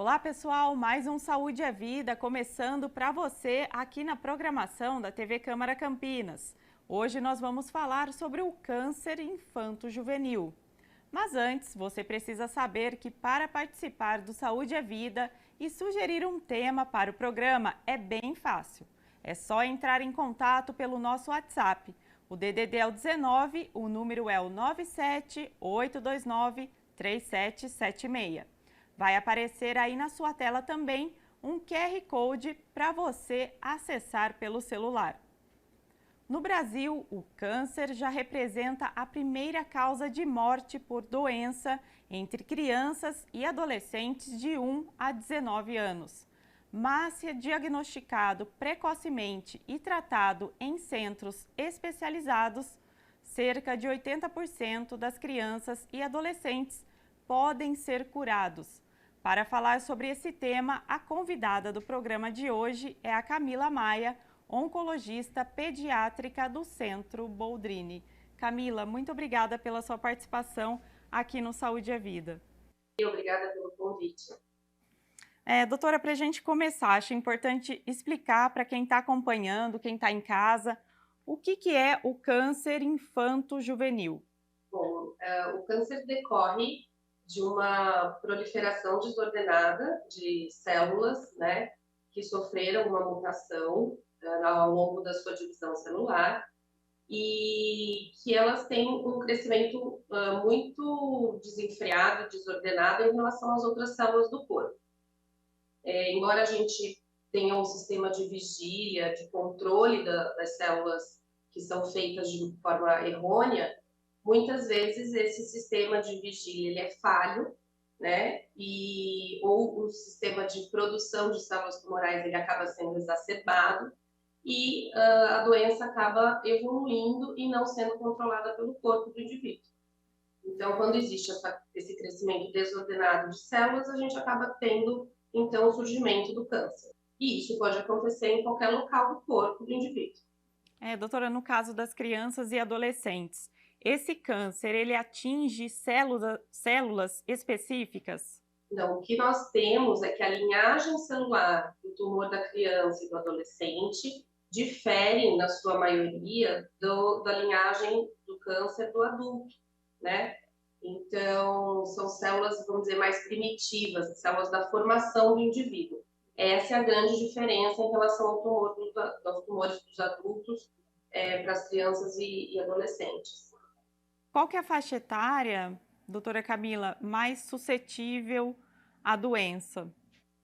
Olá pessoal, mais um Saúde é Vida começando para você aqui na programação da TV Câmara Campinas. Hoje nós vamos falar sobre o câncer infanto-juvenil. Mas antes, você precisa saber que para participar do Saúde é Vida e sugerir um tema para o programa é bem fácil. É só entrar em contato pelo nosso WhatsApp. O DDD é o 19, o número é o 978293776. Vai aparecer aí na sua tela também um QR Code para você acessar pelo celular. No Brasil, o câncer já representa a primeira causa de morte por doença entre crianças e adolescentes de 1 a 19 anos. Mas, se é diagnosticado precocemente e tratado em centros especializados, cerca de 80% das crianças e adolescentes podem ser curados. Para falar sobre esse tema, a convidada do programa de hoje é a Camila Maia, oncologista pediátrica do Centro Boldrini. Camila, muito obrigada pela sua participação aqui no Saúde é Vida. Obrigada pelo convite. Doutora, para a gente começar, acho importante explicar para quem está acompanhando, quem está em casa, o que é o câncer infanto-juvenil? Bom, o câncer decorre de uma proliferação desordenada de células, né, que sofreram uma mutação ao longo da sua divisão celular e que elas têm um crescimento muito desenfreado, desordenado em relação às outras células do corpo. Embora a gente tenha um sistema de vigília, de controle das células que são feitas de forma errônea, muitas vezes esse sistema de vigília ele é falho, né? Ou o sistema de produção de células tumorais ele acaba sendo exacerbado e a doença acaba evoluindo e não sendo controlada pelo corpo do indivíduo. Então, quando existe esse crescimento desordenado de células, a gente acaba tendo, então, o surgimento do câncer. E isso pode acontecer em qualquer local do corpo do indivíduo. Doutora, no caso das crianças e adolescentes, esse câncer, ele atinge células específicas? Não, o que nós temos é que a linhagem celular do tumor da criança e do adolescente diferem, na sua maioria, da linhagem do câncer do adulto, né? Então, são células, vamos dizer, mais primitivas, células da formação do indivíduo. Essa é a grande diferença em relação aos tumores dos adultos para as crianças e adolescentes. Qual que é a faixa etária, doutora Camila, mais suscetível à doença?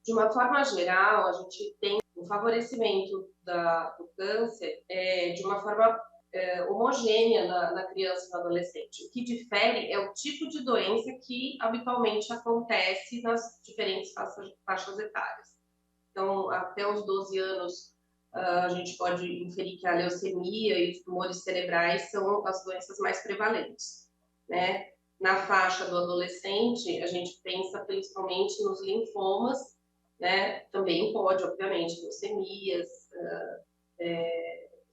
De uma forma geral, a gente tem o favorecimento do câncer de uma forma homogênea na criança e no adolescente. O que difere é o tipo de doença que habitualmente acontece nas diferentes faixas etárias. Então, até os 12 anos, a gente pode inferir que a leucemia e os tumores cerebrais são as doenças mais prevalentes, né? Na faixa do adolescente, a gente pensa principalmente nos linfomas, né? Também pode, obviamente, leucemias,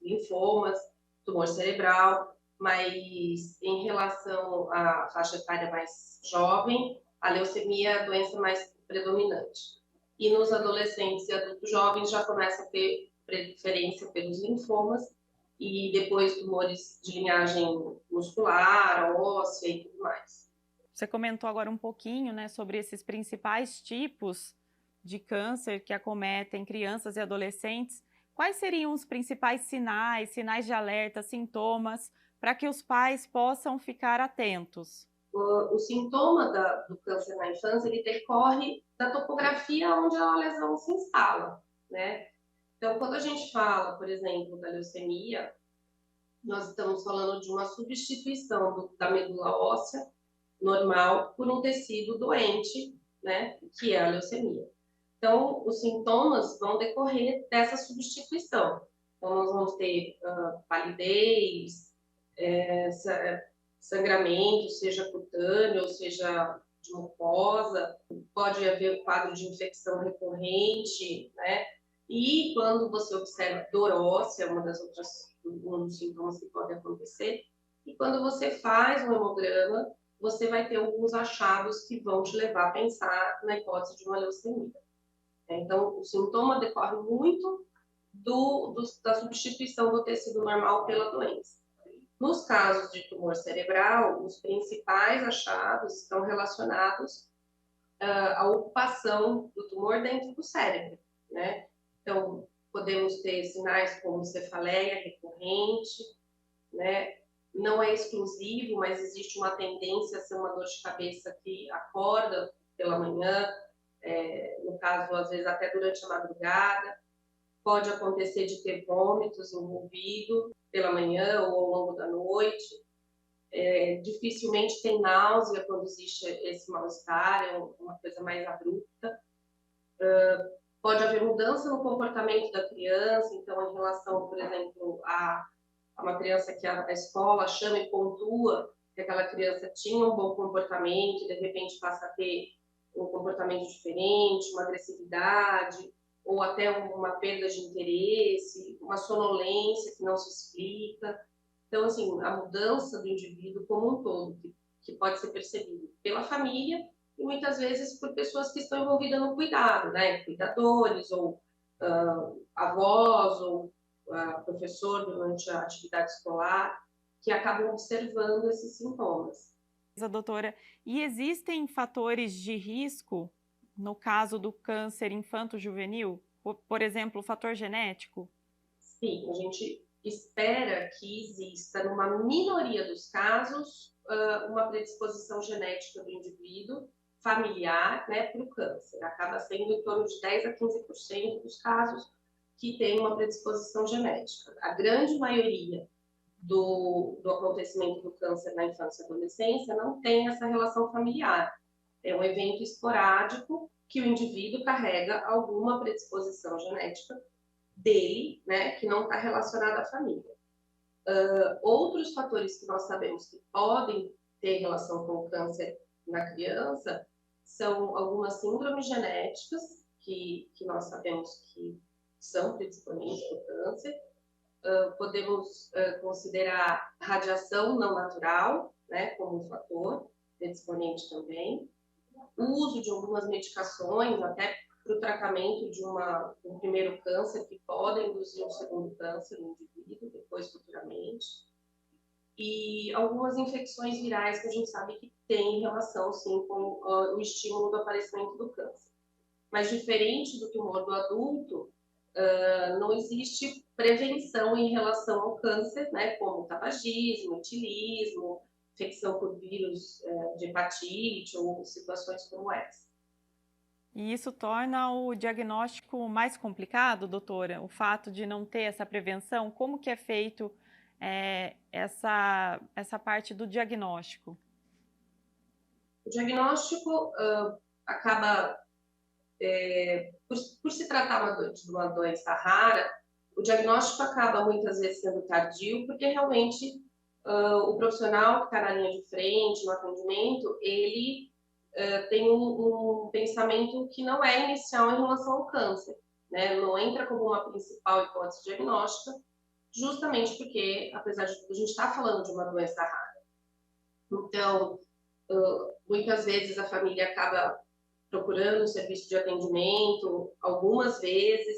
linfomas, tumor cerebral, mas em relação à faixa etária mais jovem, a leucemia é a doença mais predominante. E nos adolescentes e adultos jovens já começa a ter preferência pelos linfomas e depois tumores de linhagem muscular, óssea e tudo mais. Você comentou agora um pouquinho, né, sobre esses principais tipos de câncer que acometem crianças e adolescentes. Quais seriam os principais sinais de alerta, sintomas, para que os pais possam ficar atentos? O sintoma do câncer na infância, ele decorre da topografia onde a lesão se instala, né? Então, quando a gente fala, por exemplo, da leucemia, nós estamos falando de uma substituição da medula óssea normal por um tecido doente, né? Que é a leucemia. Então, os sintomas vão decorrer dessa substituição. Então, nós vamos ter palidez, sangramento, seja cutâneo, ou seja de mucosa, pode haver um quadro de infecção recorrente, né? E quando você observa dor óssea, um dos sintomas que pode acontecer, e quando você faz um hemograma, você vai ter alguns achados que vão te levar a pensar na hipótese de uma leucemia. Então, o sintoma decorre muito da substituição do tecido normal pela doença. Nos casos de tumor cerebral, os principais achados estão relacionados à ocupação do tumor dentro do cérebro, né? Então, podemos ter sinais como cefaleia recorrente, né? Não é exclusivo, mas existe uma tendência a ser uma dor de cabeça que acorda pela manhã, no caso, às vezes até durante a madrugada. Pode acontecer de ter vômitos envolvido pela manhã ou ao longo da noite. Dificilmente tem náusea quando existe esse mal-estar, é uma coisa mais abrupta. Pode haver mudança no comportamento da criança, então, em relação, por exemplo, a uma criança que a escola chama e pontua que aquela criança tinha um bom comportamento, e de repente passa a ter um comportamento diferente, uma agressividade, ou até uma perda de interesse, uma sonolência que não se explica. Então, assim, a mudança do indivíduo como um todo, que pode ser percebido pela família e muitas vezes por pessoas que estão envolvidas no cuidado, né? Cuidadores, ou avós, ou professor durante a atividade escolar, que acabam observando esses sintomas. Doutora, e existem fatores de risco no caso do câncer infanto-juvenil? Por exemplo, o fator genético? Sim, a gente espera que exista, numa minoria dos casos, uma predisposição genética do indivíduo familiar, né, para o câncer. Acaba sendo em torno de 10 a 15% dos casos que tem uma predisposição genética. A grande maioria do acontecimento do câncer na infância e adolescência não tem essa relação familiar. É um evento esporádico que o indivíduo carrega alguma predisposição genética dele, né, que não está relacionada à família. Outros fatores que nós sabemos que podem ter relação com o câncer na criança são algumas síndromes genéticas que nós sabemos que são predisponentes para o câncer. Podemos considerar radiação não natural, né, como um fator predisponente também. O uso de algumas medicações, até para o tratamento de um primeiro câncer, que podem induzir um segundo câncer no indivíduo, depois futuramente. E algumas infecções virais que a gente sabe que tem relação, sim, com o estímulo do aparecimento do câncer. Mas diferente do tumor do adulto, não existe prevenção em relação ao câncer, né, como tabagismo, etilismo, infecção por vírus de hepatite ou situações como essa. E isso torna o diagnóstico mais complicado, doutora? O fato de não ter essa prevenção? Como que é feito essa parte do diagnóstico? O diagnóstico acaba, por se tratar de uma doença rara, o diagnóstico acaba muitas vezes sendo tardio, porque realmente o profissional que está na linha de frente, no atendimento, ele tem um pensamento que não é inicial em relação ao câncer, né? Não entra como uma principal hipótese diagnóstica, justamente porque, apesar de tudo, a gente está falando de uma doença rara. Então, muitas vezes a família acaba procurando um serviço de atendimento, algumas vezes,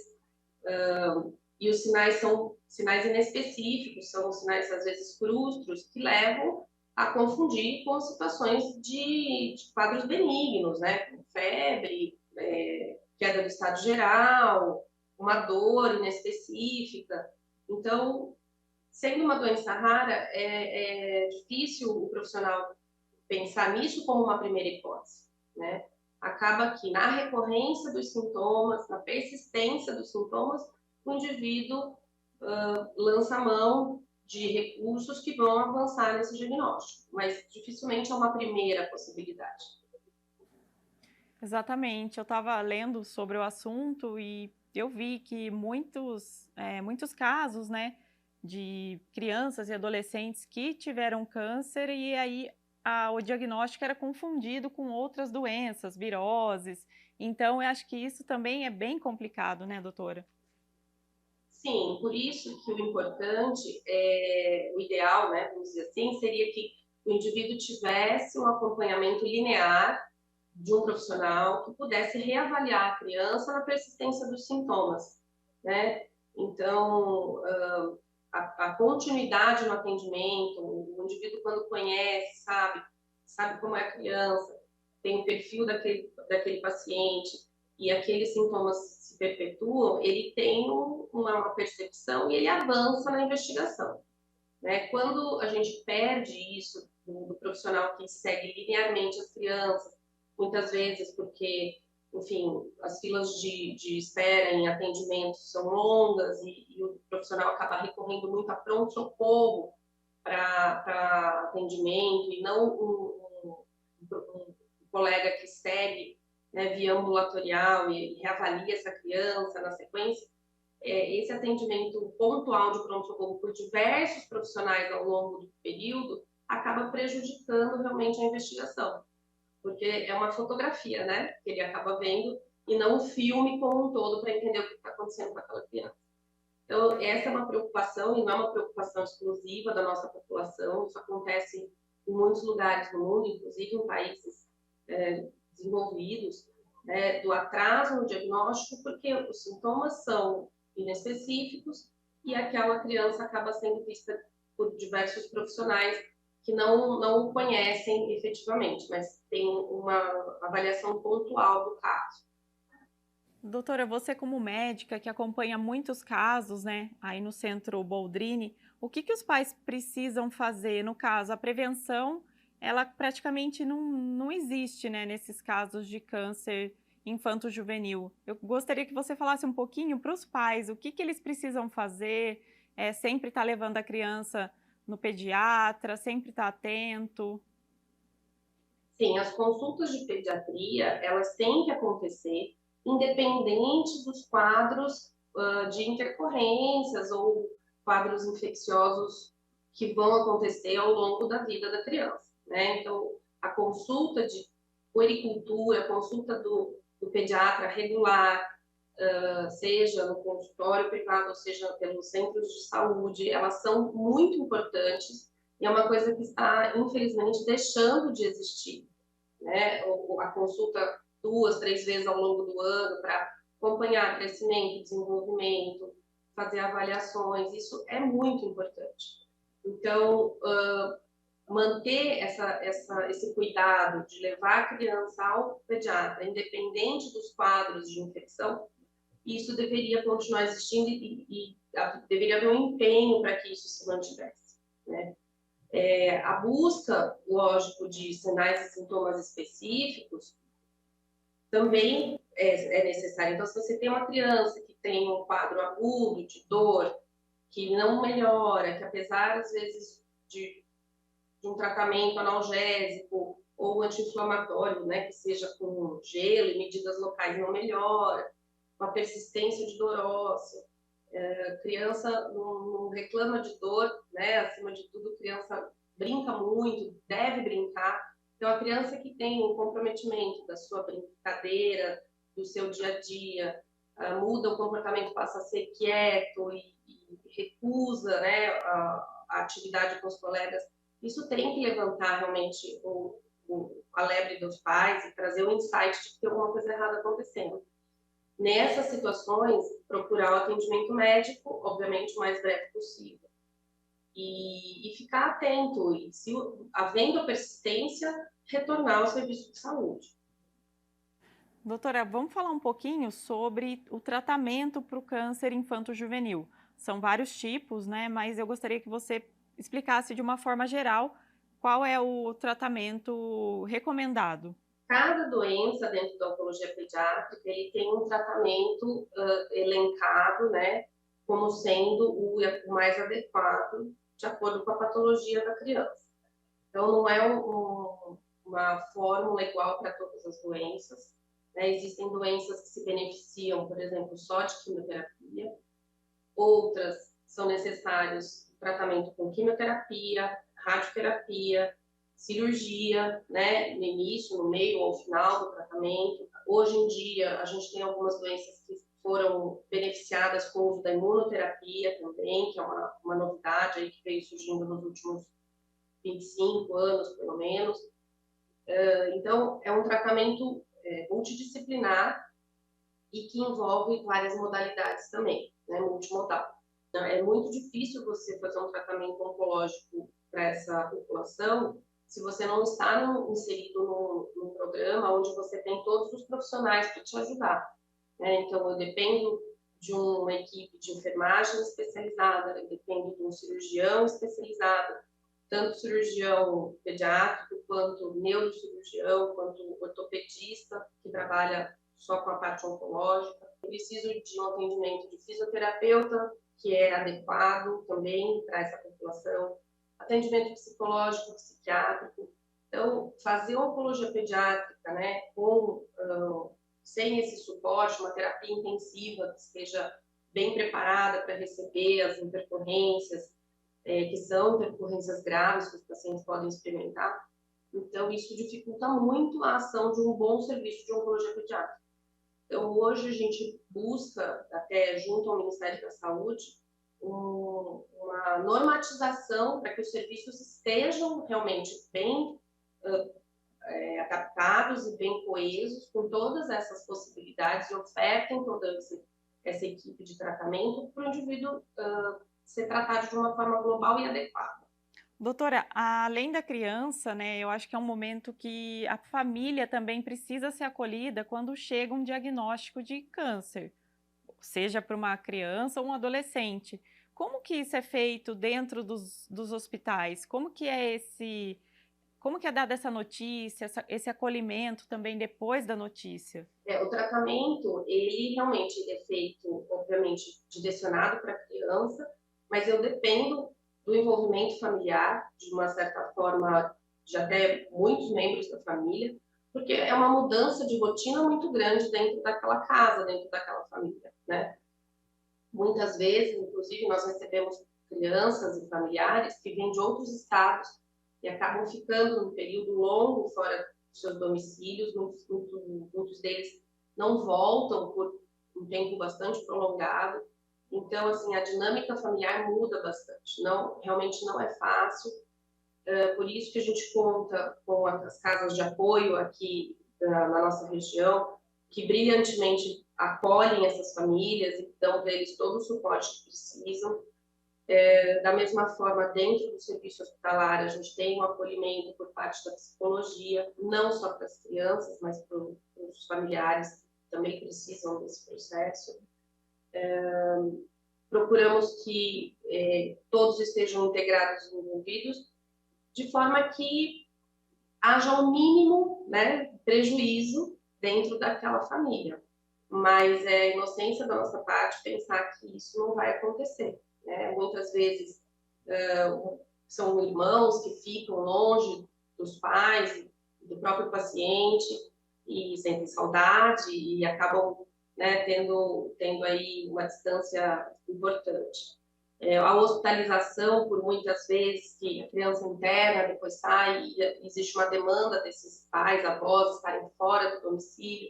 e os sinais são sinais inespecíficos, são sinais às vezes frustros, que levam a confundir com situações de quadros benignos, né? Como febre, queda do estado geral, uma dor inespecífica. Então, sendo uma doença rara, é difícil o profissional pensar nisso como uma primeira hipótese, né? Acaba que na recorrência dos sintomas, na persistência dos sintomas, o indivíduo lança a mão de recursos que vão avançar nesse diagnóstico, mas dificilmente é uma primeira possibilidade. Exatamente, eu estava lendo sobre o assunto e eu vi que muitos casos, né, de crianças e adolescentes que tiveram câncer e aí o diagnóstico era confundido com outras doenças, viroses. Então, eu acho que isso também é bem complicado, né, doutora? Sim, por isso que o importante, o ideal, né, vamos dizer assim, seria que o indivíduo tivesse um acompanhamento linear de um profissional que pudesse reavaliar a criança na persistência dos sintomas, né? Então, a continuidade no atendimento, o indivíduo quando conhece, sabe como é a criança, tem o perfil daquele paciente e aqueles sintomas se perpetuam, ele tem uma percepção e ele avança na investigação, né? Quando a gente perde isso do profissional que segue linearmente as crianças, muitas vezes porque, enfim, as filas de espera em atendimentos são longas e o profissional acaba recorrendo muito a pronto-socorro para atendimento e não um colega que segue, né, via ambulatorial e reavalia essa criança na sequência. Esse atendimento pontual de pronto-socorro por diversos profissionais ao longo do período acaba prejudicando realmente a investigação, porque é uma fotografia, né, que ele acaba vendo e não um filme como um todo para entender o que está acontecendo com aquela criança. Então, essa é uma preocupação e não é uma preocupação exclusiva da nossa população, isso acontece em muitos lugares do mundo, inclusive em países desenvolvidos, né, do atraso no diagnóstico, porque os sintomas são inespecíficos e aquela criança acaba sendo vista por diversos profissionais que não o conhecem efetivamente, mas tem uma avaliação pontual do caso. Doutora, você como médica que acompanha muitos casos, né, aí no Centro Boldrini, o que os pais precisam fazer? No caso, a prevenção, ela praticamente não existe, né, nesses casos de câncer infanto-juvenil. Eu gostaria que você falasse um pouquinho para os pais, o que eles precisam fazer, sempre estar levando a criança no pediatra, sempre estar atento. Sim, as consultas de pediatria, elas têm que acontecer independente dos quadros de intercorrências ou quadros infecciosos que vão acontecer ao longo da vida da criança, né? Então, a consulta de puericultura, a consulta do pediatra regular, seja no consultório privado, ou seja pelos centros de saúde, elas são muito importantes e é uma coisa que está, infelizmente, deixando de existir, né? A consulta 2, 3 vezes ao longo do ano para acompanhar crescimento, desenvolvimento, fazer avaliações, isso é muito importante. Então, manter esse cuidado de levar a criança ao pediatra, independente dos quadros de infecção, isso deveria continuar existindo e deveria haver um empenho para que isso se mantivesse, né? A busca, lógico, de sinais e sintomas específicos também é necessária. Então, se você tem uma criança que tem um quadro agudo de dor, que não melhora, que apesar, às vezes, de um tratamento analgésico ou anti-inflamatório, né, que seja com gelo e medidas locais, não melhora, uma persistência de dor óssea, criança não reclama de dor, né, acima de tudo, criança brinca muito, deve brincar. Então, a criança que tem um comprometimento da sua brincadeira, do seu dia a dia, muda o comportamento, passa a ser quieto e recusa, né, a atividade com os colegas, isso tem que levantar realmente a lebre dos pais e trazer o insight de que tem alguma coisa errada acontecendo. Nessas situações, procurar o atendimento médico, obviamente, o mais breve possível. E ficar atento, e se havendo persistência, retornar ao serviço de saúde. Doutora, vamos falar um pouquinho sobre o tratamento para o câncer infanto-juvenil. São vários tipos, né? Mas eu gostaria que você explicasse de uma forma geral qual é o tratamento recomendado. Cada doença dentro da oncologia pediátrica ele tem um tratamento elencado, né, como sendo o mais adequado de acordo com a patologia da criança. Então, não é uma fórmula igual para todas as doenças, né? Existem doenças que se beneficiam, por exemplo, só de quimioterapia, outras são necessários tratamento com quimioterapia, radioterapia, cirurgia, né, no início, no meio ou final do tratamento. Hoje em dia, a gente tem algumas doenças que foram beneficiadas com o uso da imunoterapia também, que é uma novidade aí que veio surgindo nos últimos 25 anos, pelo menos. Então, é um tratamento multidisciplinar e que envolve várias modalidades também, né, multimodal. Então, é muito difícil você fazer um tratamento oncológico para essa população se você não está inserido num programa onde você tem todos os profissionais para te ajudar, né? Então, eu dependo de uma equipe de enfermagem especializada, eu dependo de um cirurgião especializado, tanto cirurgião pediátrico, quanto neurocirurgião, quanto ortopedista, que trabalha só com a parte oncológica. Eu preciso de um atendimento de fisioterapeuta, que é adequado também para essa população, atendimento psicológico, psiquiátrico. Então, fazer oncologia pediátrica, né, sem esse suporte, uma terapia intensiva que esteja bem preparada para receber as intercorrências, que são intercorrências graves que os pacientes podem experimentar. Então, isso dificulta muito a ação de um bom serviço de oncologia pediátrica. Então, hoje a gente busca, até junto ao Ministério da Saúde, uma normatização para que os serviços estejam realmente bem adaptados e bem coesos com todas essas possibilidades e ofertem toda essa equipe de tratamento para o indivíduo ser tratado de uma forma global e adequada. Doutora, além da criança, né, eu acho que é um momento que a família também precisa ser acolhida quando chega um diagnóstico de câncer, seja para uma criança ou um adolescente. Como que isso é feito dentro dos hospitais? Como que é dada essa notícia, esse acolhimento também depois da notícia? O tratamento, ele realmente é feito, obviamente, direcionado para a criança, mas eu dependo do envolvimento familiar, de uma certa forma, de até muitos membros da família, porque é uma mudança de rotina muito grande dentro daquela casa, dentro daquela família, né? Muitas vezes, inclusive, nós recebemos crianças e familiares que vêm de outros estados e acabam ficando um período longo fora dos seus domicílios, muitos deles não voltam por um tempo bastante prolongado. Então, assim, a dinâmica familiar muda bastante. Realmente não é fácil. Por isso que a gente conta com as casas de apoio aqui na nossa região, que brilhantemente acolhem essas famílias e dão para eles todo o suporte que precisam. Da mesma forma, dentro do serviço hospitalar, a gente tem um acolhimento por parte da psicologia, não só para as crianças, mas para os familiares que também precisam desse processo. Procuramos que todos estejam integrados e envolvidos, de forma que haja um mínimo, né, prejuízo dentro daquela família. Mas é inocência da nossa parte pensar que isso não vai acontecer. Né? Muitas vezes são irmãos que ficam longe dos pais, do próprio paciente, e sentem saudade e acabam, né, tendo aí uma distância importante. A hospitalização, por muitas vezes, que a criança interna, depois sai, e existe uma demanda desses pais, avós, estarem fora do domicílio,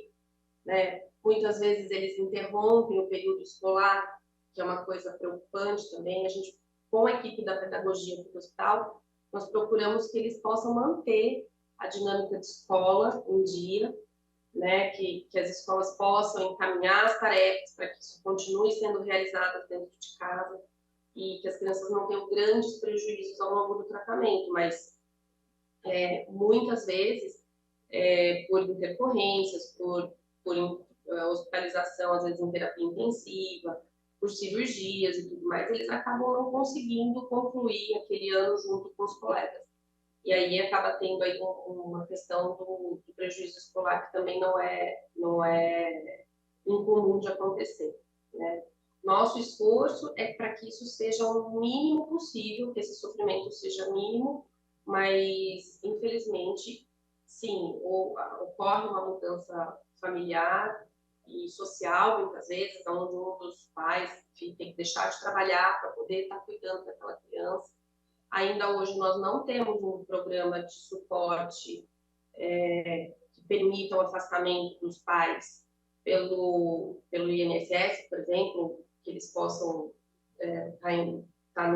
né? Muitas vezes eles interrompem o período escolar, que é uma coisa preocupante também. A gente, com a equipe da pedagogia do hospital, nós procuramos que eles possam manter a dinâmica de escola em dia, né? Que as escolas possam encaminhar as tarefas para que isso continue sendo realizado dentro de casa e que as crianças não tenham grandes prejuízos ao longo do tratamento, mas muitas vezes, por intercorrências, por hospitalização, às vezes em terapia intensiva, por cirurgias e tudo mais, eles acabam não conseguindo concluir aquele ano junto com os colegas. E aí acaba tendo aí uma questão do prejuízo escolar que também não é incomum de acontecer, né? Nosso esforço é para que isso seja o mínimo possível, que esse sofrimento seja mínimo, mas, infelizmente, sim, ocorre uma mudança familiar e social, muitas vezes, onde um dos pais tem que deixar de trabalhar para poder estar cuidando daquela criança. Ainda hoje nós não temos um programa de suporte que permita o afastamento dos pais pelo INSS, por exemplo, que eles possam estar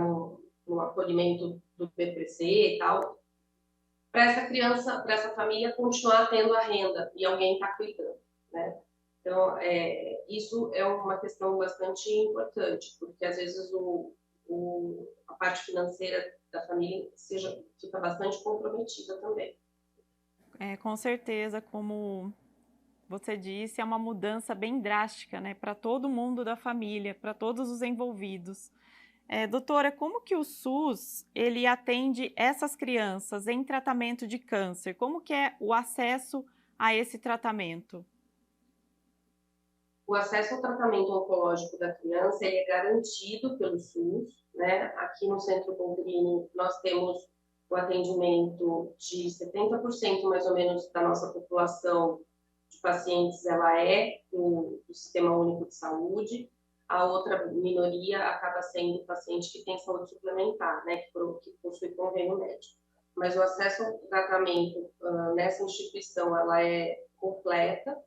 no acolhimento do BPC e tal, para essa criança, para essa família continuar tendo a renda e alguém está cuidando, né? Então, isso é uma questão bastante importante, porque às vezes a parte financeira da família fica bastante comprometida também. Com certeza, como você disse, é uma mudança bem drástica, né, para todo mundo da família, para todos os envolvidos. Doutora, como que o SUS ele atende essas crianças em tratamento de câncer? Como que é o acesso a esse tratamento? O acesso ao tratamento oncológico da criança ele é garantido pelo SUS, né? Aqui no Centro Boldrini nós temos o atendimento de 70% mais ou menos da nossa população de pacientes, ela é do Sistema Único de Saúde. A outra minoria acaba sendo o paciente que tem saúde suplementar, né? Que possui convênio médico. Mas o acesso ao tratamento nessa instituição, ela é completa.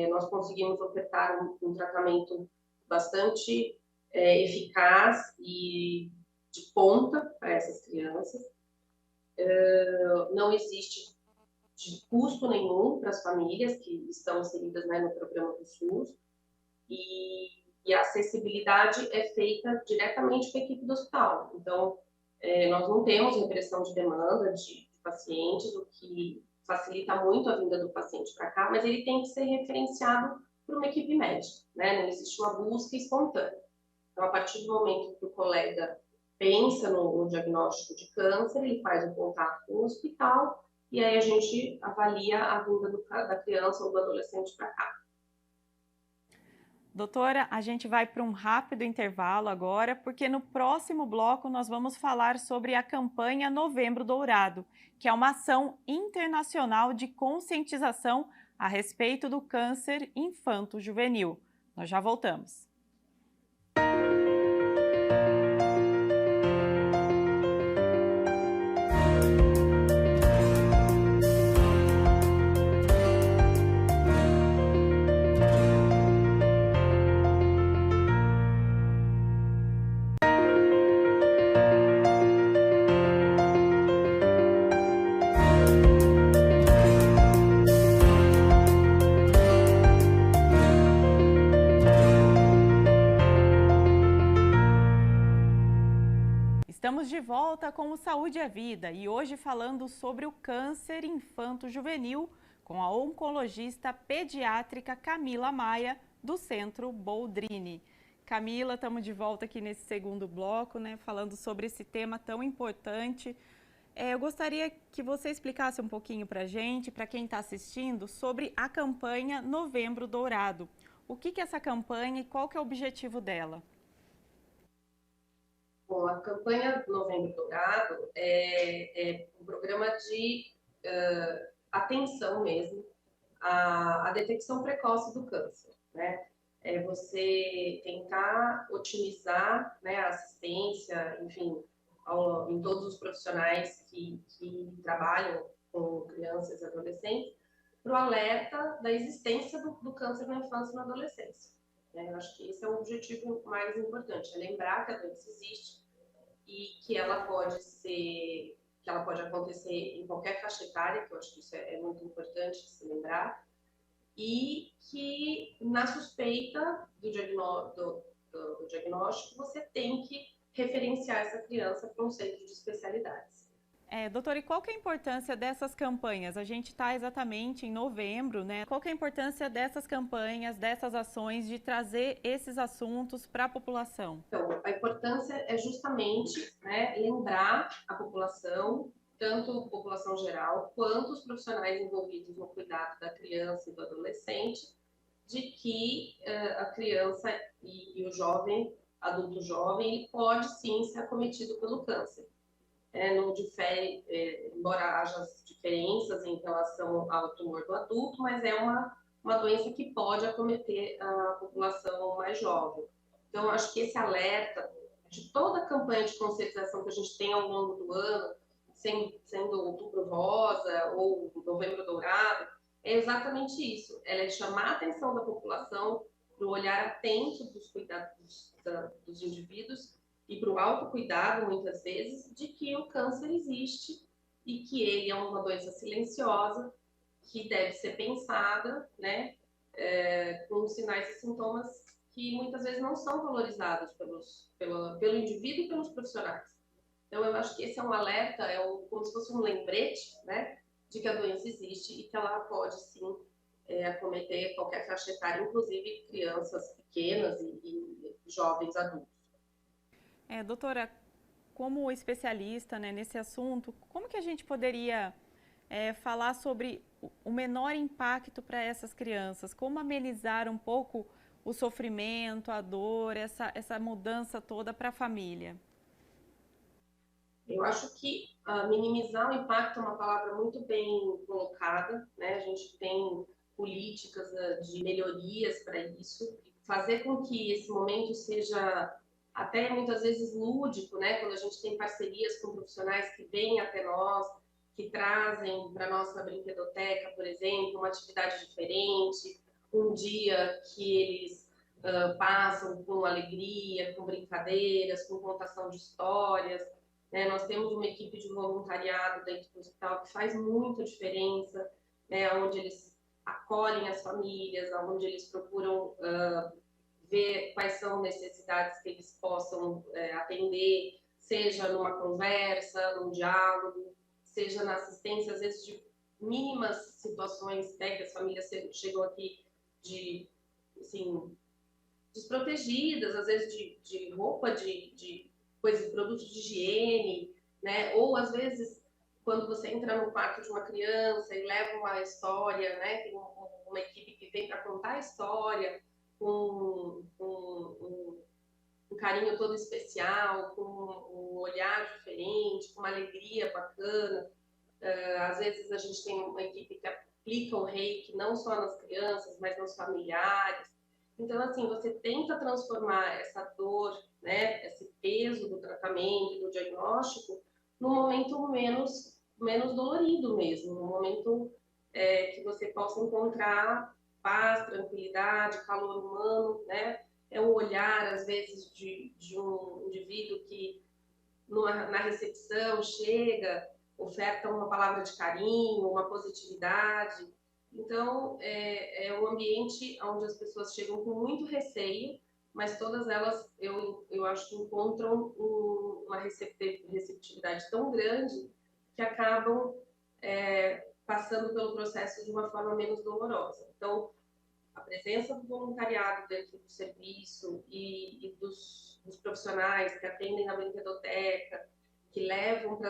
Nós conseguimos ofertar um tratamento bastante eficaz e de ponta para essas crianças. Não existe de custo nenhum para as famílias que estão inseridas, né, no programa do SUS, e a acessibilidade é feita diretamente com a equipe do hospital. Então, nós não temos repressão de demanda de pacientes, o que facilita muito a vinda do paciente para cá, mas ele tem que ser referenciado por uma equipe médica, né? Não existe uma busca espontânea. Então, a partir do momento que o colega pensa no diagnóstico de câncer, ele faz o contato com o hospital e aí a gente avalia a vinda da criança ou do adolescente para cá. Doutora, a gente vai para um rápido intervalo agora, porque no próximo bloco nós vamos falar sobre a campanha Novembro Dourado, que é uma ação internacional de conscientização a respeito do câncer infanto-juvenil. Nós já voltamos. Estamos de volta com o Saúde é Vida e hoje falando sobre o câncer infanto-juvenil com a oncologista pediátrica Camila Maia, do Centro Boldrini. Camila, estamos de volta aqui nesse segundo bloco, né, falando sobre esse tema tão importante. Eu gostaria que você explicasse um pouquinho para a gente, para quem está assistindo, sobre a campanha Novembro Dourado. O que é essa campanha e qual que é o objetivo dela? Bom, a campanha Novembro Dourado é um programa de atenção mesmo à detecção precoce do câncer, né? É você tentar otimizar, né, a assistência, enfim, em todos os profissionais que trabalham com crianças e adolescentes, para o alerta da existência do câncer na infância e na adolescência. Eu acho que esse é o objetivo mais importante, é lembrar que a doença existe e que ela pode acontecer em qualquer faixa etária, que eu acho que isso é muito importante se lembrar, e que na suspeita do diagnóstico você tem que referenciar essa criança para um centro de especialidades. Doutora, e qual que é a importância dessas campanhas? A gente está exatamente em novembro, né? Qual que é a importância dessas campanhas, dessas ações, de trazer esses assuntos para a população? Então, a importância é justamente, né, lembrar a população, tanto a população geral, quanto os profissionais envolvidos no cuidado da criança e do adolescente, de que a criança e o jovem, adulto jovem, ele pode sim ser acometido pelo câncer. Não difere, embora haja diferenças em relação ao tumor do adulto, mas é uma doença que pode acometer a população mais jovem. Então, acho que esse alerta de toda a campanha de conscientização que a gente tem ao longo do ano, sendo Outubro Rosa ou Novembro Dourado, é exatamente isso. Ela é chamar a atenção da população para o olhar atento dos cuidados dos indivíduos e para o autocuidado, muitas vezes, de que o câncer existe e que ele é uma doença silenciosa que deve ser pensada, né, com sinais e sintomas que muitas vezes não são valorizados pelo indivíduo e pelos profissionais. Então, eu acho que esse é um alerta, como se fosse um lembrete, né, de que a doença existe e que ela pode, sim, acometer qualquer faixa etária, inclusive crianças pequenas e jovens adultos. Doutora, como especialista, né, nesse assunto, como que a gente poderia falar sobre o menor impacto para essas crianças? Como amenizar um pouco o sofrimento, a dor, essa mudança toda para a família? Eu acho que minimizar o impacto é uma palavra muito bem colocada, né? A gente tem políticas de melhorias para isso, fazer com que esse momento seja até muitas vezes lúdico, né? Quando a gente tem parcerias com profissionais que vêm até nós, que trazem para nossa brinquedoteca, por exemplo, uma atividade diferente, um dia que eles passam com alegria, com brincadeiras, com contação de histórias, né? Nós temos uma equipe de voluntariado dentro do hospital que faz muita diferença, né? Onde eles acolhem as famílias, onde eles procuram ver quais são as necessidades que eles possam atender, seja numa conversa, num diálogo, seja na assistência, às vezes, de mínimas situações, né, que as famílias chegam aqui de, assim, desprotegidas, às vezes de roupa, de coisas, produtos de higiene, né? Ou às vezes quando você entra no quarto de uma criança e leva uma história, né? Tem uma equipe que vem para contar a história com um carinho todo especial, com um olhar diferente, com uma alegria bacana. Às vezes a gente tem uma equipe que aplica o reiki não só nas crianças, mas nos familiares. Então, assim, você tenta transformar essa dor, né, esse peso do tratamento, do diagnóstico, num momento menos dolorido mesmo, num momento que você possa encontrar paz, tranquilidade, calor humano, né? É o olhar, às vezes, de um indivíduo que na recepção chega, oferta uma palavra de carinho, uma positividade. Então, é um ambiente onde as pessoas chegam com muito receio, mas todas elas, eu acho que encontram uma receptividade tão grande que acabam passando pelo processo de uma forma menos dolorosa. Então, a presença do voluntariado dentro do serviço e dos profissionais que atendem na brinquedoteca, que levam para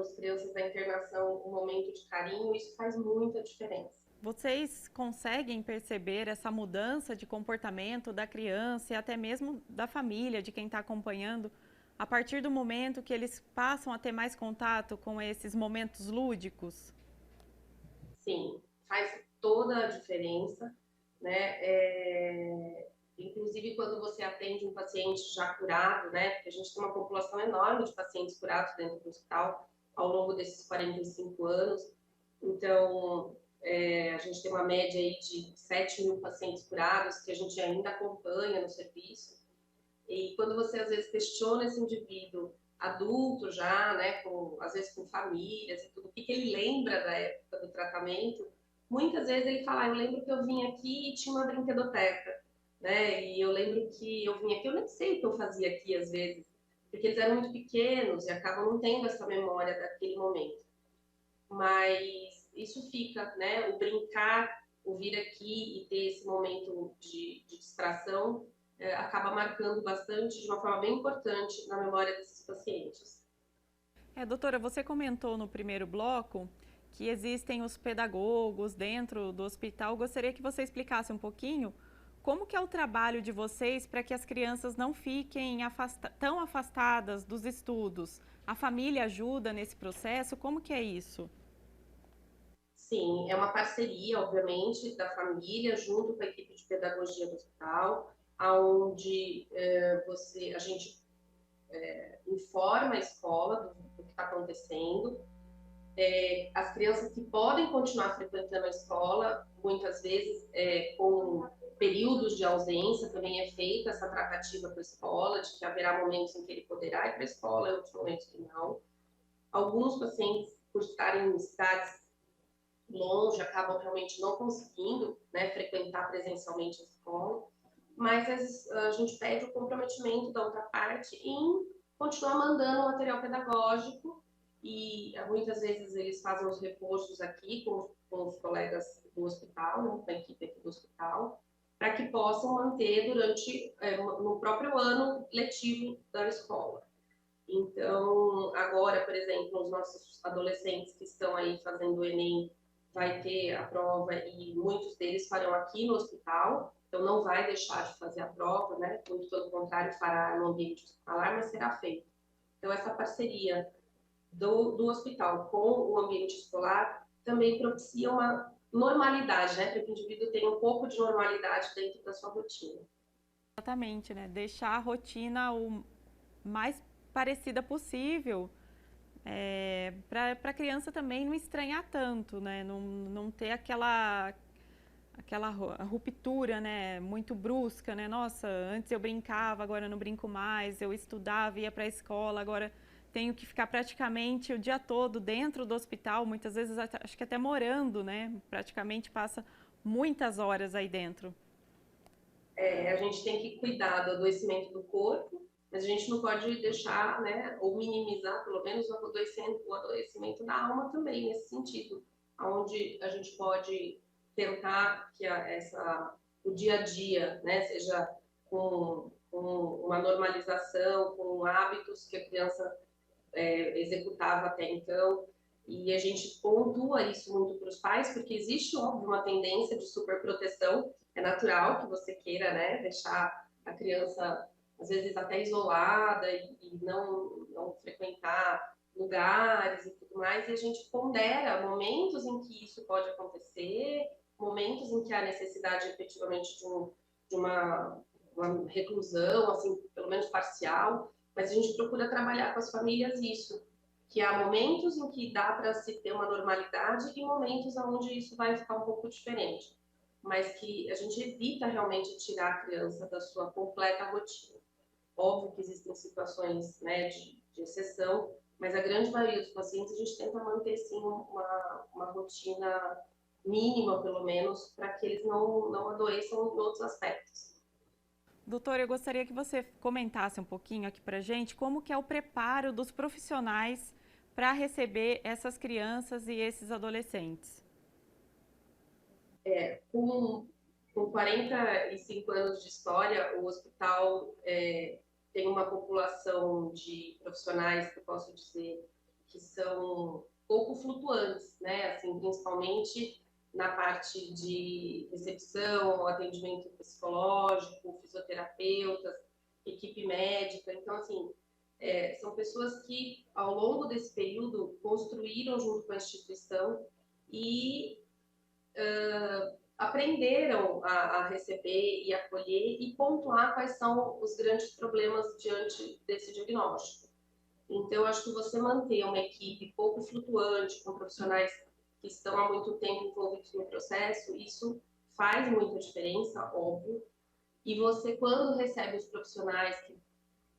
as crianças da internação um momento de carinho, isso faz muita diferença. Vocês conseguem perceber essa mudança de comportamento da criança e até mesmo da família, de quem está acompanhando, a partir do momento que eles passam a ter mais contato com esses momentos lúdicos? Sim, faz toda a diferença, né? Inclusive quando você atende um paciente já curado, né? Porque a gente tem uma população enorme de pacientes curados dentro do hospital ao longo desses 45 anos. Então, a gente tem uma média aí de 7 mil pacientes curados que a gente ainda acompanha no serviço. E quando você, às vezes, questiona esse indivíduo adulto já, né, às vezes com famílias e tudo, o que ele lembra da época do tratamento, muitas vezes ele fala, eu lembro que eu vim aqui e tinha uma brinquedoteca, né, e eu lembro que eu vim aqui, eu nem sei o que eu fazia aqui, às vezes, porque eles eram muito pequenos e acabam não tendo essa memória daquele momento. Mas isso fica, né, o brincar, o vir aqui e ter esse momento de distração, acaba marcando bastante, de uma forma bem importante, na memória desses pacientes. Doutora, você comentou no primeiro bloco que existem os pedagogos dentro do hospital. Gostaria que você explicasse um pouquinho como que é o trabalho de vocês para que as crianças não fiquem tão afastadas dos estudos. A família ajuda nesse processo? Como que é isso? Sim, é uma parceria, obviamente, da família junto com a equipe de pedagogia do hospital, onde a gente informa a escola do que está acontecendo. As crianças que podem continuar frequentando a escola, muitas vezes com períodos períodos de ausência também é feita essa tratativa com a escola, de que haverá momentos em que ele poderá ir para a escola e outros momentos que não. Alguns pacientes, por estarem em cidades longe, acabam realmente não conseguindo, né, frequentar presencialmente a escola, mas a gente pede o comprometimento da outra parte em continuar mandando o material pedagógico e muitas vezes eles fazem os reforços aqui com os colegas do hospital, né, com a equipe aqui do hospital, para que possam manter durante no próprio ano letivo da escola. Então, agora, por exemplo, os nossos adolescentes que estão aí fazendo o Enem vai ter a prova e muitos deles farão aqui no hospital, então não vai deixar de fazer a prova, né? Muito pelo contrário, fará no ambiente hospitalar, mas será feito. Então, essa parceria do hospital com o ambiente escolar também propicia uma normalidade, né? Para que o indivíduo tenha um pouco de normalidade dentro da sua rotina. Exatamente, né? Deixar a rotina o mais parecida possível, para a criança também não estranhar tanto, né? Não ter aquela ruptura, né? Muito brusca, né? Nossa, antes eu brincava, agora eu não brinco mais, eu estudava, ia para a escola, agora tenho que ficar praticamente o dia todo dentro do hospital, muitas vezes acho que até morando, né? Praticamente passa muitas horas aí dentro. A gente tem que cuidar do adoecimento do corpo, mas a gente não pode deixar, né, ou minimizar, pelo menos, o adoecimento da alma também, nesse sentido, onde a gente pode tentar que o dia a dia, né, seja com uma normalização, com hábitos que a criança executava até então, e a gente pontua isso muito para os pais, porque existe, óbvio, uma tendência de superproteção, é natural que você queira, né, deixar a criança, às vezes, até isolada e não frequentar lugares e tudo mais, e a gente pondera momentos em que isso pode acontecer, momentos em que há necessidade, efetivamente, de uma reclusão, assim, pelo menos parcial, mas a gente procura trabalhar com as famílias isso, que há momentos em que dá para se ter uma normalidade e momentos onde isso vai ficar um pouco diferente, mas que a gente evita realmente tirar a criança da sua completa rotina. Óbvio que existem situações, né, de exceção, mas a grande maioria dos pacientes a gente tenta manter sim uma rotina mínima, pelo menos, para que eles não adoeçam em outros aspectos. Doutora, eu gostaria que você comentasse um pouquinho aqui para a gente como que é o preparo dos profissionais para receber essas crianças e esses adolescentes. Com 45 anos de história, o hospital tem uma população de profissionais que eu posso dizer que são pouco flutuantes, né? Assim, principalmente na parte de recepção, atendimento psicológico, fisioterapeutas, equipe médica. Então, assim, são pessoas que, ao longo desse período, construíram junto com a instituição e aprenderam a receber e acolher e pontuar quais são os grandes problemas diante desse diagnóstico. Então, acho que você manter uma equipe pouco flutuante, com profissionais que estão há muito tempo envolvidos no processo, isso faz muita diferença, óbvio. E você, quando recebe os profissionais que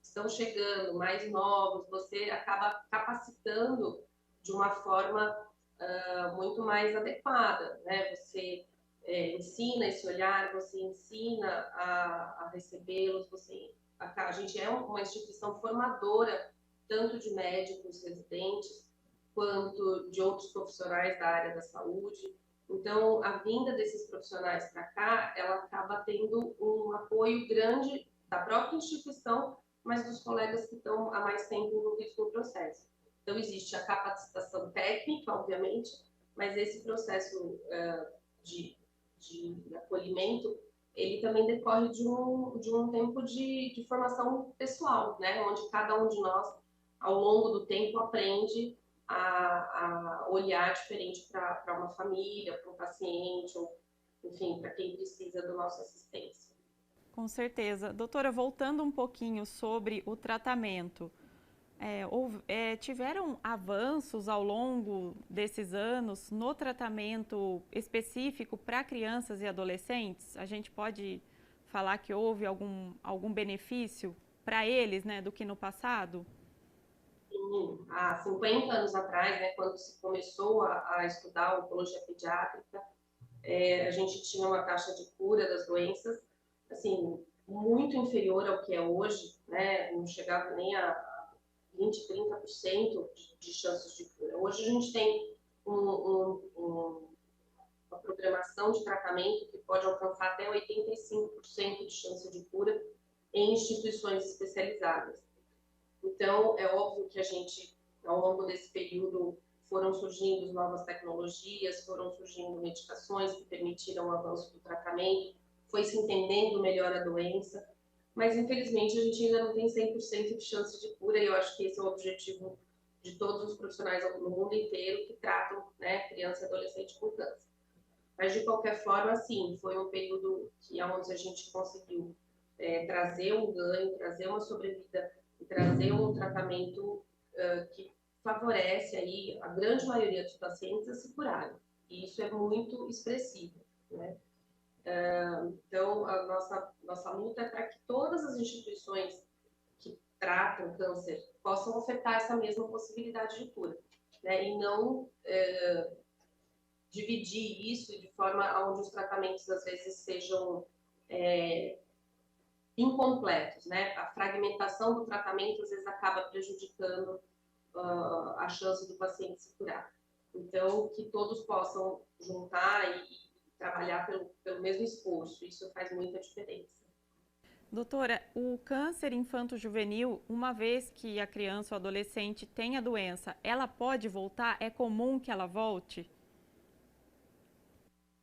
estão chegando, mais novos, você acaba capacitando de uma forma muito mais adequada, né? Você ensina esse olhar, você ensina a recebê-los, a gente é uma instituição formadora tanto de médicos residentes quanto de outros profissionais da área da saúde. Então, a vinda desses profissionais para cá, ela acaba tendo um apoio grande da própria instituição, mas dos colegas que estão há mais tempo envolvidos no processo. Então, existe a capacitação técnica, obviamente, mas esse processo de acolhimento, ele também decorre de um tempo de formação pessoal, né? Onde cada um de nós, ao longo do tempo, aprende a olhar diferente para uma família, para um paciente, ou, enfim, para quem precisa da nossa assistência. Com certeza. Doutora, voltando um pouquinho sobre o tratamento, tiveram avanços ao longo desses anos no tratamento específico para crianças e adolescentes? A gente pode falar que houve algum benefício para eles, né, do que no passado? Sim, há 50 anos atrás, né, quando se começou a estudar a oncologia pediátrica, a gente tinha uma taxa de cura das doenças, assim, muito inferior ao que é hoje, né, não chegava nem a 20, 30% de chances de cura. Hoje a gente tem uma programação de tratamento que pode alcançar até 85% de chance de cura em instituições especializadas. Então, é óbvio que a gente, ao longo desse período, foram surgindo novas tecnologias, foram surgindo medicações que permitiram o avanço do tratamento, foi se entendendo melhor a doença, mas infelizmente a gente ainda não tem 100% de chance de cura, e eu acho que esse é o objetivo de todos os profissionais no mundo inteiro que tratam, né, criança e adolescente com câncer. Mas, de qualquer forma, sim, foi um período onde a gente conseguiu trazer um ganho, trazer uma sobrevida e trazer um tratamento que favorece aí a grande maioria dos pacientes a se curarem. E isso é muito expressivo, né? Então, a nossa luta é para que todas as instituições que tratam câncer possam ofertar essa mesma possibilidade de cura, né? E não dividir isso de forma onde os tratamentos às vezes sejam incompletos, né? A fragmentação do tratamento às vezes acaba prejudicando a chance do paciente se curar. Então, que todos possam juntar e trabalhar pelo mesmo esforço, isso faz muita diferença. Doutora, o câncer infanto-juvenil, uma vez que a criança ou adolescente tem a doença, ela pode voltar? É comum que ela volte?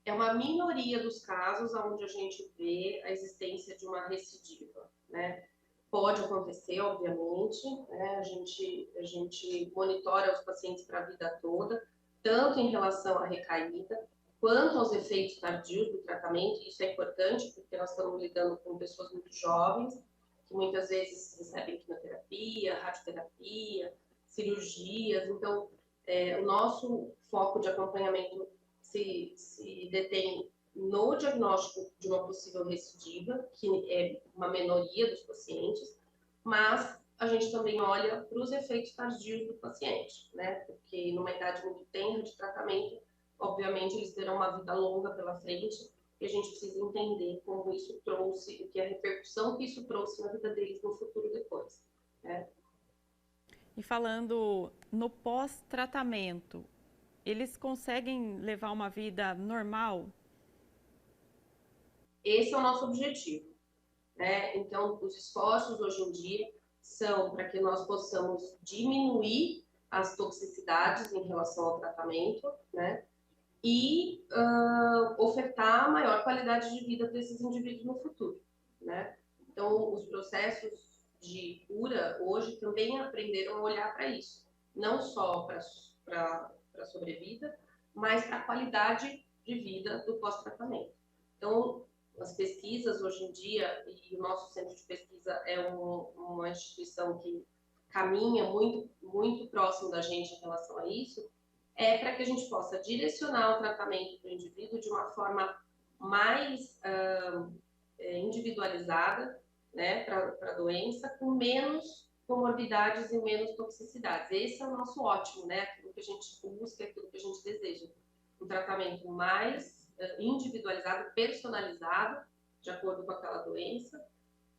É uma minoria dos casos onde a gente vê a existência de uma recidiva, né? Pode acontecer, obviamente, né? A gente monitora os pacientes para a vida toda, tanto em relação à recaída, quanto aos efeitos tardios do tratamento. Isso é importante, porque nós estamos lidando com pessoas muito jovens, que muitas vezes recebem quimioterapia, radioterapia, cirurgias. Então, o nosso foco de acompanhamento se detém no diagnóstico de uma possível recidiva, que é uma minoria dos pacientes, mas a gente também olha para os efeitos tardios do paciente, né? Porque numa idade muito tenra de tratamento, obviamente eles terão uma vida longa pela frente e a gente precisa entender como isso trouxe, o que é a repercussão que isso trouxe na vida deles no futuro depois, né? E falando no pós-tratamento, eles conseguem levar uma vida normal? Esse é o nosso objetivo, né? Então, os esforços hoje em dia são para que nós possamos diminuir as toxicidades em relação ao tratamento, né? E ofertar maior qualidade de vida para esses indivíduos no futuro, né? Então, os processos de cura hoje também aprenderam a olhar para isso, não só para a sobrevida, mas para a qualidade de vida do pós-tratamento. Então, as pesquisas hoje em dia, e o nosso centro de pesquisa é uma instituição que caminha muito, muito próximo da gente em relação a isso, é para que a gente possa direcionar o tratamento do indivíduo de uma forma mais individualizada, né, para a doença, com menos comorbidades e menos toxicidades. Esse é o nosso ótimo, né, aquilo que a gente busca, aquilo que a gente deseja. Um tratamento mais individualizado, personalizado, de acordo com aquela doença,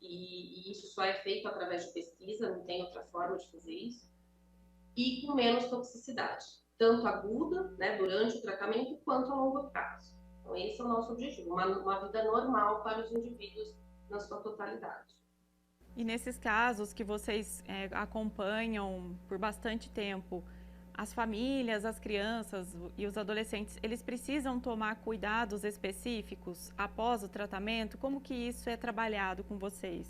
e isso só é feito através de pesquisa, não tem outra forma de fazer isso, e com menos toxicidade, tanto aguda, né, durante o tratamento, quanto a longo prazo. Então, esse é o nosso objetivo, uma vida normal para os indivíduos na sua totalidade. E nesses casos que vocês acompanham por bastante tempo, as famílias, as crianças e os adolescentes, eles precisam tomar cuidados específicos após o tratamento? Como que isso é trabalhado com vocês?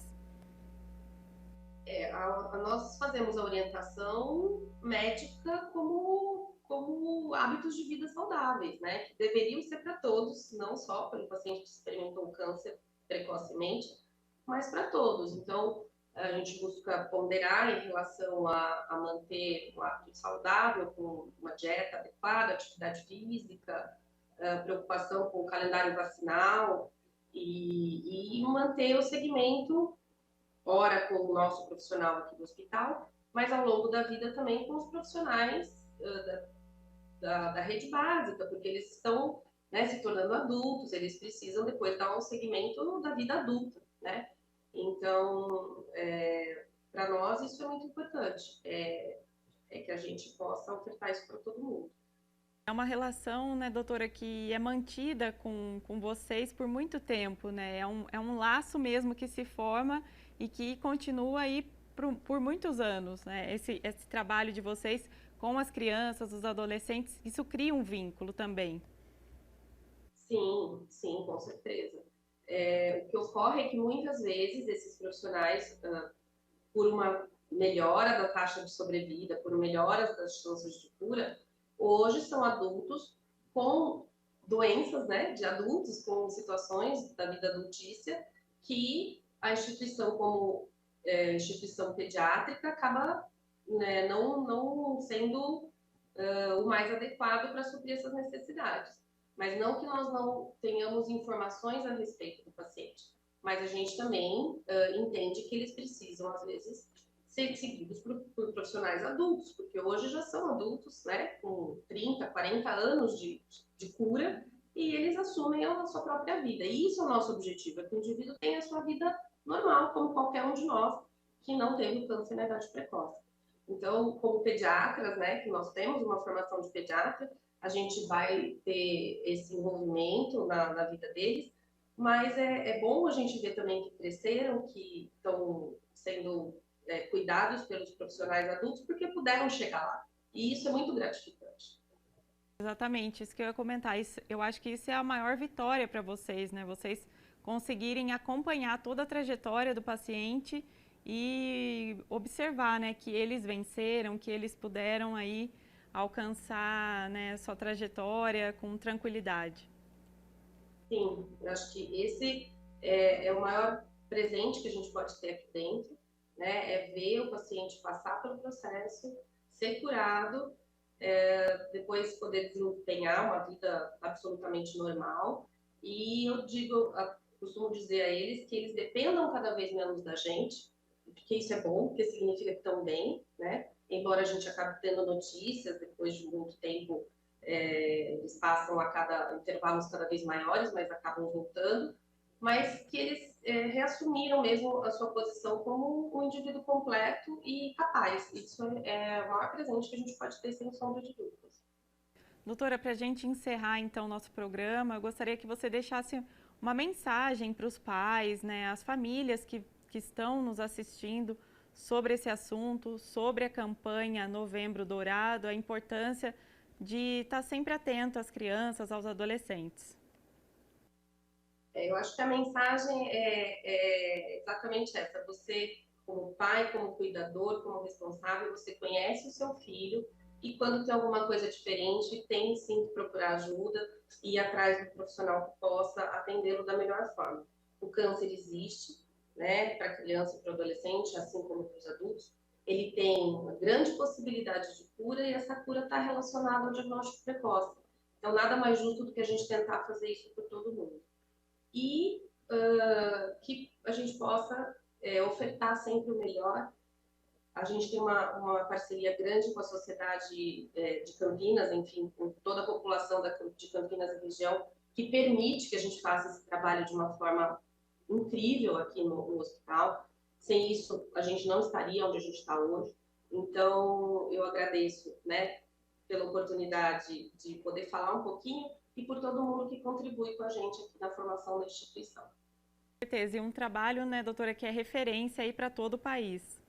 Nós fazemos a orientação médica como hábitos de vida saudáveis, né? Que deveriam ser para todos, não só para o paciente que experimentou câncer precocemente, mas para todos. Então, a gente busca ponderar em relação a manter um hábito saudável, com uma dieta adequada, atividade física, preocupação com o calendário vacinal e manter o segmento, ora com o nosso profissional aqui do hospital, mas ao longo da vida também com os profissionais da rede básica, porque eles estão, né, se tornando adultos, eles precisam depois dar um segmento da vida adulta, né? Então, para nós isso é muito importante, que a gente possa ofertar isso para todo mundo. É uma relação, né, doutora, que é mantida com vocês por muito tempo, né? É um laço mesmo que se forma e que continua aí por muitos anos, né? Esse trabalho de vocês com as crianças, os adolescentes, isso cria um vínculo também. Sim, sim, com certeza. O que ocorre é que muitas vezes esses profissionais, por uma melhora da taxa de sobrevida, por melhora das chances de cura, hoje são adultos com doenças, né, de adultos com situações da vida adultícia que a instituição como instituição pediátrica acaba, né, não sendo o mais adequado para suprir essas necessidades. Mas não que nós não tenhamos informações a respeito do paciente, mas a gente também entende que eles precisam, às vezes, ser seguidos por profissionais adultos, porque hoje já são adultos, né, com 30, 40 anos de cura, e eles assumem a sua própria vida. E isso é o nosso objetivo, é que o indivíduo tenha a sua vida normal, como qualquer um de nós que não teve o câncer na idade precoce. Então, como pediatras, né, que nós temos uma formação de pediatra, a gente vai ter esse envolvimento na vida deles, mas é bom a gente ver também que cresceram, que estão sendo cuidados pelos profissionais adultos, porque puderam chegar lá. E isso é muito gratificante. Exatamente, isso que eu ia comentar. Eu acho que isso é a maior vitória para vocês, né? Vocês conseguirem acompanhar toda a trajetória do paciente e observar, né, que eles venceram, que eles puderam aí alcançar, né, sua trajetória com tranquilidade. Sim, eu acho que esse é o maior presente que a gente pode ter aqui dentro, né? É ver o paciente passar pelo processo, ser curado, depois poder desempenhar uma vida absolutamente normal. E eu costumo dizer a eles que eles dependam cada vez menos da gente, porque isso é bom, porque significa que estão bem, né? Embora a gente acabe tendo notícias depois de muito tempo, eles passam a cada intervalos cada vez maiores, mas acabam voltando, mas que eles reassumiram mesmo a sua posição como um indivíduo completo e capaz. Isso é o maior presente que a gente pode ter, sem sombra de dúvidas. Doutora, para a gente encerrar então nosso programa, eu gostaria que você deixasse uma mensagem para os pais, né, as famílias que estão nos assistindo sobre esse assunto, sobre a campanha Novembro Dourado, a importância de estar sempre atento às crianças, aos adolescentes. Eu acho que a mensagem é exatamente essa. Você, como pai, como cuidador, como responsável, você conhece o seu filho e quando tem alguma coisa diferente, tem sim que procurar ajuda e ir atrás do profissional que possa atendê-lo da melhor forma. O câncer existe, né, para criança e para adolescente, assim como para os adultos. Ele tem uma grande possibilidade de cura e essa cura está relacionada ao diagnóstico precoce. Então, nada mais justo do que a gente tentar fazer isso por todo mundo. E que a gente possa ofertar sempre o melhor. A gente tem uma parceria grande com a sociedade de Campinas, enfim, com toda a população de Campinas e região, que permite que a gente faça esse trabalho de uma forma incrível aqui no hospital. Sem isso, a gente não estaria onde a gente está hoje. Então, eu agradeço, né, pela oportunidade de poder falar um pouquinho e por todo mundo que contribui com a gente aqui na formação da instituição. Com certeza, e um trabalho, né, doutora, que é referência aí para todo o país.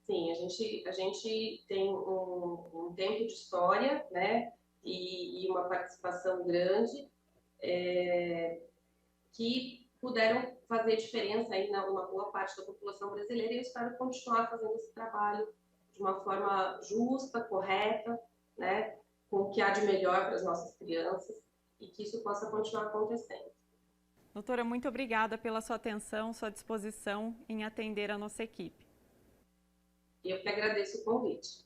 Sim, a gente tem um tempo de história, né, e uma participação grande que puderam fazer diferença aí numa boa parte da população brasileira e eu espero continuar fazendo esse trabalho de uma forma justa, correta, né, com o que há de melhor para as nossas crianças e que isso possa continuar acontecendo. Doutora, muito obrigada pela sua atenção, sua disposição em atender a nossa equipe. Eu que agradeço o convite.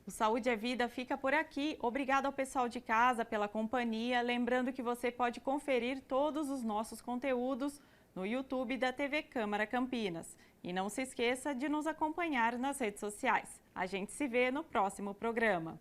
O Saúde é Vida fica por aqui. Obrigada ao pessoal de casa pela companhia. Lembrando que você pode conferir todos os nossos conteúdos no YouTube da TV Câmara Campinas. E não se esqueça de nos acompanhar nas redes sociais. A gente se vê no próximo programa.